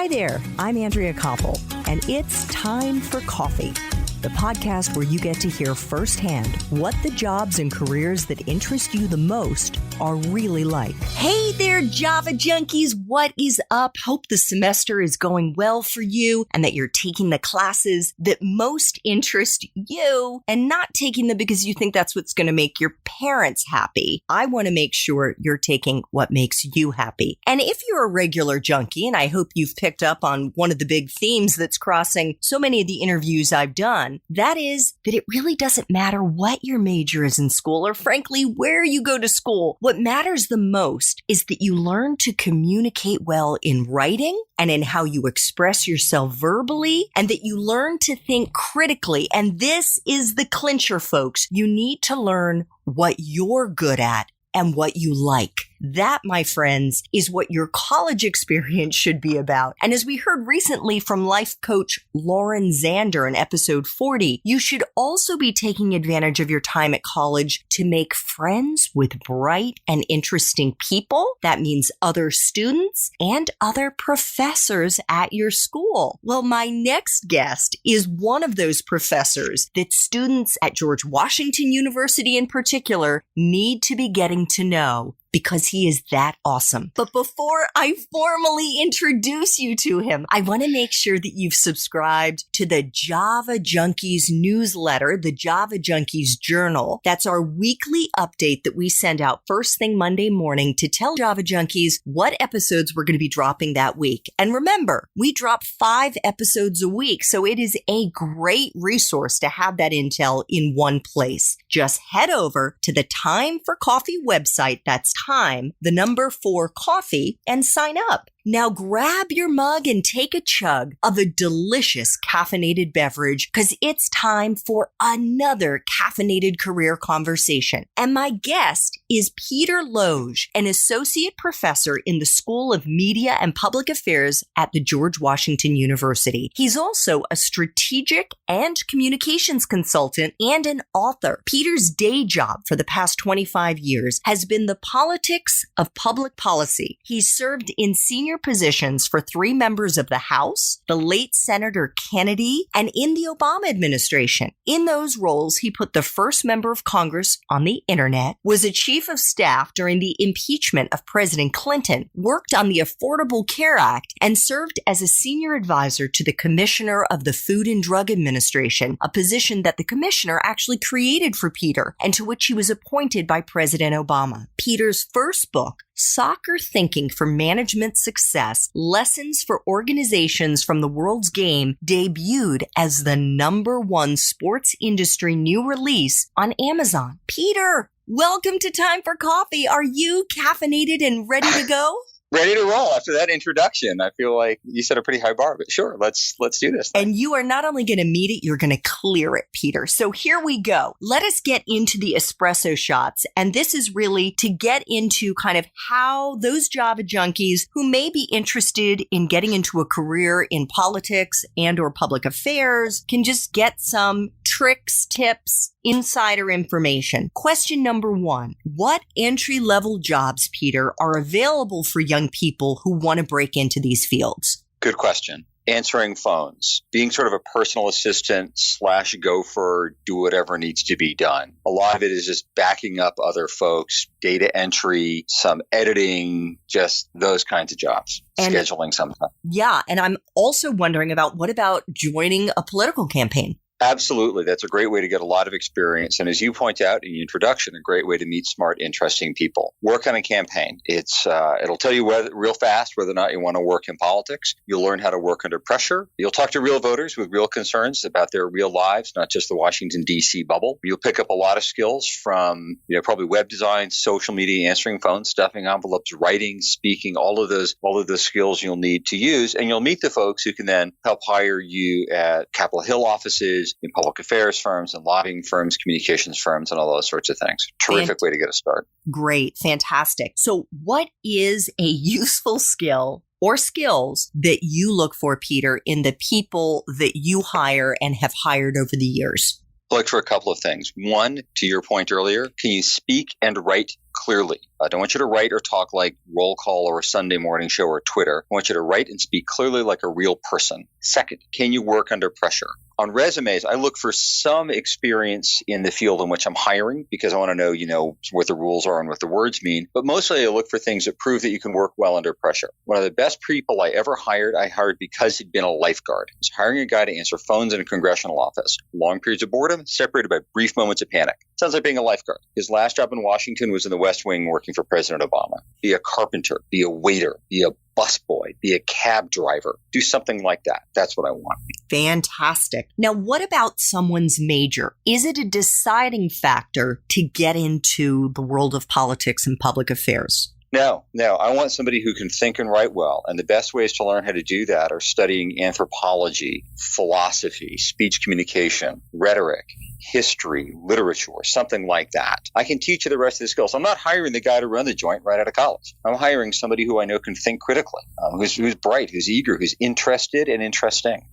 Hi there, I'm Andrea Koppel, and it's time for coffee, the podcast where you get to hear firsthand what the jobs and careers that interest you the most are really like. Hey there, Java junkies. What is up? Hope the semester is going well for you and that you're taking the classes that most interest you and not taking them because you think that's what's going to make your parents happy. I want to make sure you're taking what makes you happy. And if you're a regular junkie, and I hope you've picked up on one of the big themes that's crossing so many of the interviews I've done, that is that it really doesn't matter what your major is in school or frankly where you go to school. What matters the most is that you learn to communicate well in writing and in how you express yourself verbally, and that you learn to think critically. And this is the clincher, folks. You need to learn what you're good at and what you like. That, my friends, is what your college experience should be about. And as we heard recently from life coach Lauren Zander in episode 40, you should also be taking advantage of your time at college to make friends with bright and interesting people. That means other students and other professors at your school. Well, my next guest is one of those professors that students at George Washington University in particular need to be getting to know, because he is that awesome. But before I formally introduce you to him, I want to make sure that you've subscribed to the Java Junkies newsletter, the Java Junkies Journal. That's our weekly update that we send out first thing Monday morning to tell Java Junkies what episodes we're going to be dropping that week. And remember, we drop 5 episodes a week, so it is a great resource to have that intel in one place. Just head over to the Time for Coffee website. That's time, the number 4 coffee, and sign up. Now grab your mug and take a chug of a delicious caffeinated beverage, because it's time for another caffeinated career conversation. And my guest is Peter Loge, an associate professor in the School of Media and Public Affairs at the George Washington University. He's also a strategic and communications consultant and an author. Peter's day job for the past 25 years has been the politics of public policy. He's served in senior positions for 3 members of the House, the late Senator Kennedy, and in the Obama administration. In those roles, he put the first member of Congress on the internet, was a chief of staff during the impeachment of President Clinton, worked on the Affordable Care Act, and served as a senior advisor to the Commissioner of the Food and Drug Administration, a position that the commissioner actually created for Peter and to which he was appointed by President Obama. Peter's first book, Soccer Thinking for Management Success, Lessons for Organizations from the World's Game, debuted as the #1 sports industry new release on Amazon. Peter, welcome to Time for Coffee. Are you caffeinated and ready to go? Ready to roll after that introduction. I feel like you set a pretty high bar, but sure, let's do this thing. And you are not only going to meet it, you're going to clear it, Peter. So here we go. Let us get into the espresso shots. And this is really to get into kind of how those Java junkies who may be interested in getting into a career in politics and or public affairs can just get some tricks, tips, insider information. Question number 1. What entry-level jobs, Peter, are available for young people who want to break into these fields? Good question. Answering phones, being sort of a personal assistant / gopher, do whatever needs to be done. A lot of it is just backing up other folks, data entry, some editing, just those kinds of jobs, and scheduling sometimes. Yeah. And I'm also wondering what about joining a political campaign? Absolutely. That's a great way to get a lot of experience. And as you point out in the introduction, a great way to meet smart, interesting people. Work on a campaign. It'll tell you real fast whether or not you want to work in politics. You'll learn how to work under pressure. You'll talk to real voters with real concerns about their real lives, not just the Washington, D.C. bubble. You'll pick up a lot of skills from, probably web design, social media, answering phones, stuffing envelopes, writing, speaking, all of those skills you'll need to use. And you'll meet the folks who can then help hire you at Capitol Hill offices, in public affairs firms and lobbying firms, communications firms, and all those sorts of things. Terrific way to get a start. Great. Fantastic. So what is a useful skill or skills that you look for, Peter, in the people that you hire and have hired over the years? Look for a couple of things. One, to your point earlier, can you speak and write clearly. I don't want you to write or talk like roll call or a Sunday morning show or Twitter. I want you to write and speak clearly like a real person. Second, can you work under pressure? On resumes, I look for some experience in the field in which I'm hiring because I want to know, what the rules are and what the words mean. But mostly I look for things that prove that you can work well under pressure. One of the best people I ever hired, I hired because he'd been a lifeguard. I was hiring a guy to answer phones in a congressional office. Long periods of boredom, separated by brief moments of panic. Sounds like being a lifeguard. His last job in Washington was in the West Wing working for President Obama. Be a carpenter, be a waiter, be a busboy, be a cab driver. Do something like that. That's what I want. Fantastic. Now, what about someone's major? Is it a deciding factor to get into the world of politics and public affairs? No. I want somebody who can think and write well. And the best ways to learn how to do that are studying anthropology, philosophy, speech communication, rhetoric, history, literature, something like that. I can teach you the rest of the skills. I'm not hiring the guy to run the joint right out of college. I'm hiring somebody who I know can think critically, who's bright, who's eager, who's interested and interesting.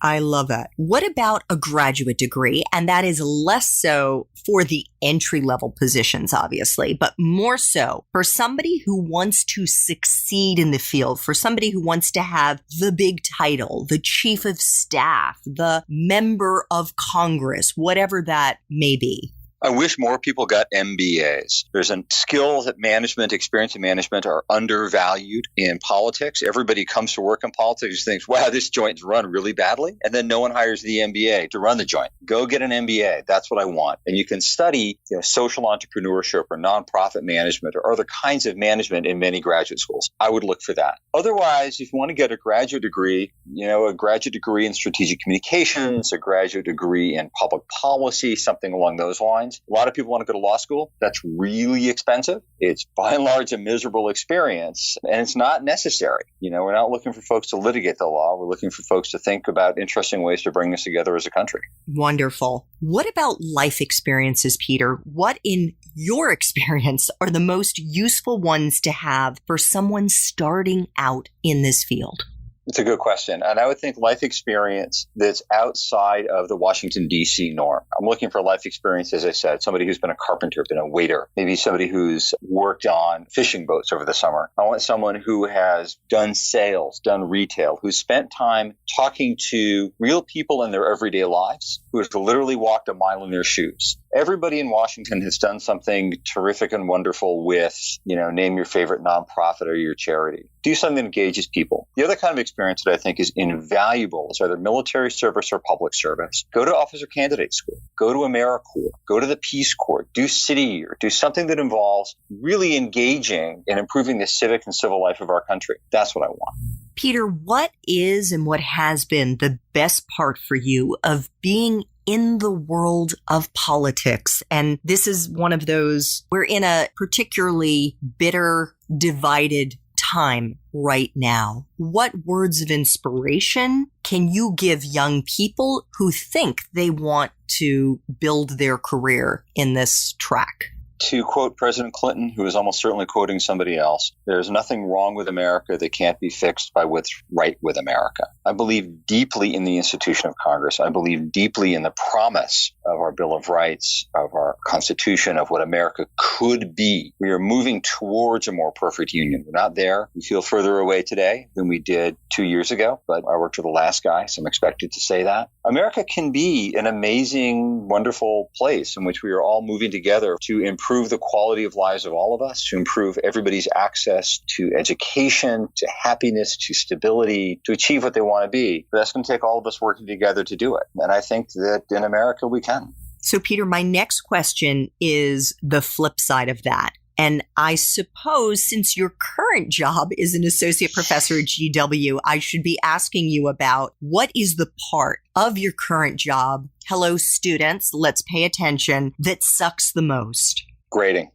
I love that. What about a graduate degree? And that is less so for the entry-level positions, obviously, but more so for somebody who wants to succeed in the field, for somebody who wants to have the big title, the chief of staff, the member of Congress, whatever that may be. I wish more people got MBAs. There's a skill that management, experience in management are undervalued in politics. Everybody comes to work in politics and thinks, wow, this joint's run really badly. And then no one hires the MBA to run the joint. Go get an MBA. That's what I want. And you can study social entrepreneurship or nonprofit management or other kinds of management in many graduate schools. I would look for that. Otherwise, if you want to get a graduate degree, a graduate degree in strategic communications, a graduate degree in public policy, something along those lines. A lot of people want to go to law school. That's really expensive. It's by and large a miserable experience, and it's not necessary. We're not looking for folks to litigate the law. We're looking for folks to think about interesting ways to bring us together as a country. Wonderful. What about life experiences, Peter? What in your experience are the most useful ones to have for someone starting out in this field? It's a good question. And I would think life experience that's outside of the Washington, D.C. norm. I'm looking for life experience, as I said, somebody who's been a carpenter, been a waiter, maybe somebody who's worked on fishing boats over the summer. I want someone who has done sales, done retail, who's spent time talking to real people in their everyday lives, who has literally walked a mile in their shoes. Everybody in Washington has done something terrific and wonderful with, name your favorite nonprofit or your charity. Do something that engages people. The other kind of experience that I think is invaluable is either military service or public service. Go to officer candidate school. Go to AmeriCorps. Go to the Peace Corps. Do City Year. Do something that involves really engaging and improving the civic and civil life of our country. That's what I want. Peter, what is and what has been the best part for you of being in the world of politics? And this is one of those, we're in a particularly bitter, divided time right now. What words of inspiration can you give young people who think they want to build their career in this track? To quote President Clinton, who is almost certainly quoting somebody else, there's nothing wrong with America that can't be fixed by what's right with America. I believe deeply in the institution of Congress. I believe deeply in the promise of our Bill of Rights, of our Constitution, of what America could be. We are moving towards a more perfect union. We're not there. We feel further away today than we did 2 years ago, but I worked with the last guy, so I'm expected to say that. America can be an amazing, wonderful place in which we are all moving together to improve the quality of lives of all of us, to improve everybody's access to education, to happiness, to stability, to achieve what they want to be. But that's going to take all of us working together to do it. And I think that in America, we can. So, Peter, my next question is the flip side of that. And I suppose since your current job is an associate professor at GW, I should be asking you about what is the part of your current job, hello students, let's pay attention, that sucks the most? Grading.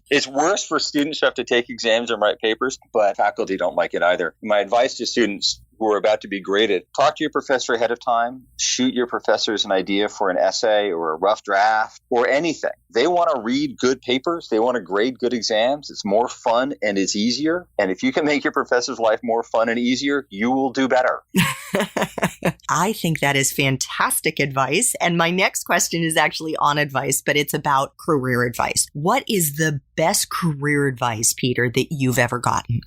It's worse for students who have to take exams and write papers, but faculty don't like it either. My advice to students, who are about to be graded, talk to your professor ahead of time. Shoot your professors an idea for an essay or a rough draft or anything. They want to read good papers. They want to grade good exams. It's more fun and it's easier. And if you can make your professor's life more fun and easier, you will do better. I think that is fantastic advice. And my next question is actually on advice, but it's about career advice. What is the best career advice, Peter, that you've ever gotten?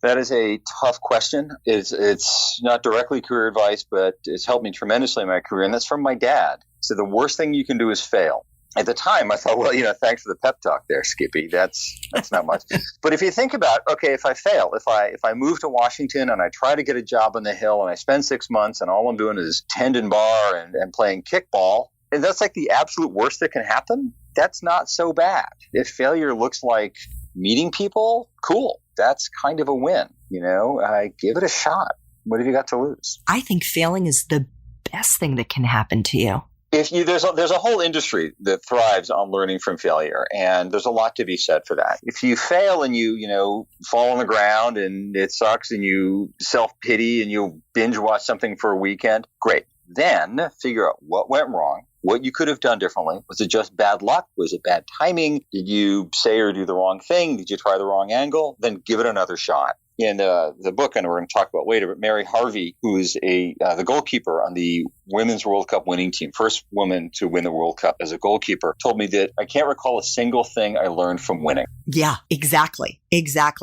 That is a tough question. It's not directly career advice, but it's helped me tremendously in my career. And that's from my dad. So the worst thing you can do is fail. At the time, I thought, well, thanks for the pep talk there, Skippy. That's not much. But if you think about, okay, if I fail, if I move to Washington and I try to get a job on the Hill and I spend 6 months and all I'm doing is tending bar and playing kickball, and that's like the absolute worst that can happen, that's not so bad. If failure looks like meeting people, cool. That's kind of a win. Give it a shot. What have you got to lose? I think failing is the best thing that can happen to you. There's a whole industry that thrives on learning from failure, and there's a lot to be said for that. If you fail and you fall on the ground and it sucks and you self-pity and you binge watch something for a weekend, great. Then figure out what went wrong, what you could have done differently. Was it just bad luck? Was it bad timing? Did you say or do the wrong thing? Did you try the wrong angle? Then give it another shot. In the book, and we're going to talk about later, but Mary Harvey, who is the goalkeeper on the Women's World Cup winning team, first woman to win the World Cup as a goalkeeper, told me that I can't recall a single thing I learned from winning. Yeah, exactly.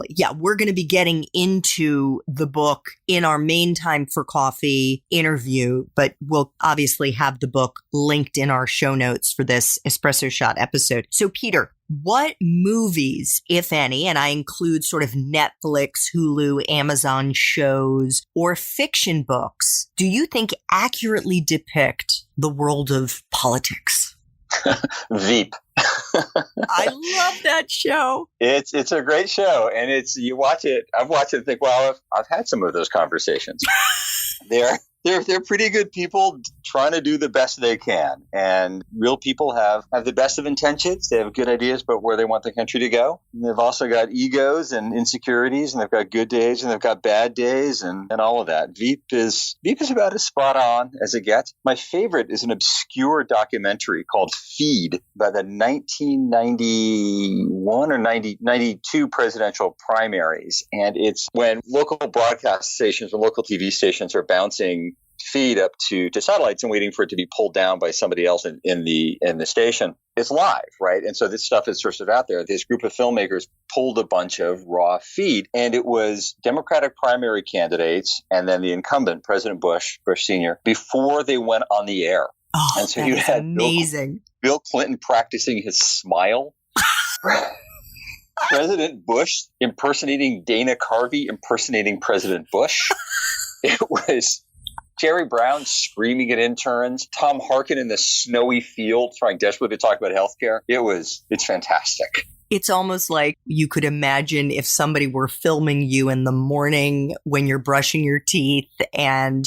Yeah, we're going to be getting into the book in our main Time for Coffee interview, but we'll obviously have the book linked in our show notes for this Espresso Shot episode. So, Peter, what movies, if any, and I include sort of Netflix, Hulu, Amazon shows, or fiction books, do you think accurately depict the world of politics? Veep. I love that show. It's a great show, and you watch it. I've watched it and think, well, I've had some of those conversations. They're pretty good people trying to do the best they can. And real people have the best of intentions. They have good ideas about where they want the country to go. And they've also got egos and insecurities, and they've got good days and they've got bad days and all of that. Veep is about as spot on as it gets. My favorite is an obscure documentary called Feed by the 1991 or 92 presidential primaries. And it's when local broadcast stations or local TV stations are bouncing feed up to satellites and waiting for it to be pulled down by somebody else in the station. It's live, right? And so this stuff is sort of out there. This group of filmmakers pulled a bunch of raw feed, and it was Democratic primary candidates and then the incumbent, President Bush Sr., before they went on the air. Oh, and so you had amazing. Bill Clinton practicing his smile. President Bush impersonating Dana Carvey impersonating President Bush. It was Jerry Brown screaming at interns, Tom Harkin in the snowy field trying desperately to talk about healthcare. It's fantastic. It's almost like you could imagine if somebody were filming you in the morning when you're brushing your teeth and,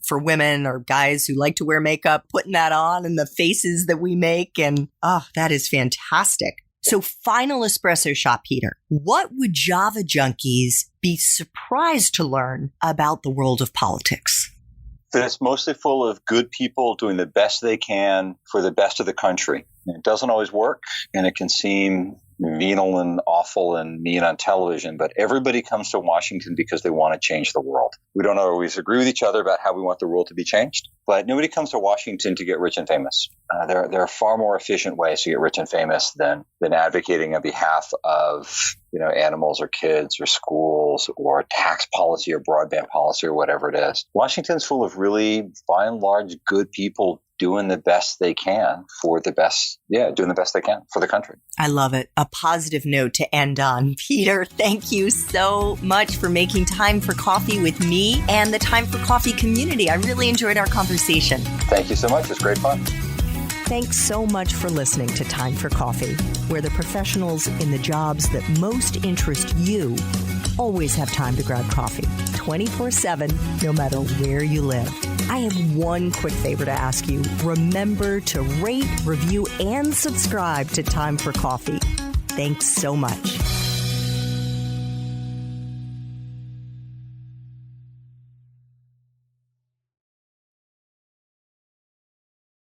for women or guys who like to wear makeup, putting that on and the faces that we make. And, that is fantastic. So final espresso shot, Peter. What would Java junkies be surprised to learn about the world of politics? That it's mostly full of good people doing the best they can for the best of the country. And it doesn't always work, and it can seem venal and awful and mean on television, but everybody comes to Washington because they want to change the world. We don't always agree with each other about how we want the world to be changed, but nobody comes to Washington to get rich and famous. There are far more efficient ways to get rich and famous than advocating on behalf of animals or kids or schools or tax policy or broadband policy or whatever it is. Washington's full of really, by and large, good people doing the best they can doing the best they can for the country. I love it. A positive note to end on. Peter, thank you so much for making time for coffee with me and the Time for Coffee community. I really enjoyed our conversation. Thank you so much. It's great fun. Thanks so much for listening to Time for Coffee, where the professionals in the jobs that most interest you always have time to grab coffee 24/7, no matter where you live. I have one quick favor to ask you. Remember to rate, review, and subscribe to Time for Coffee. Thanks so much.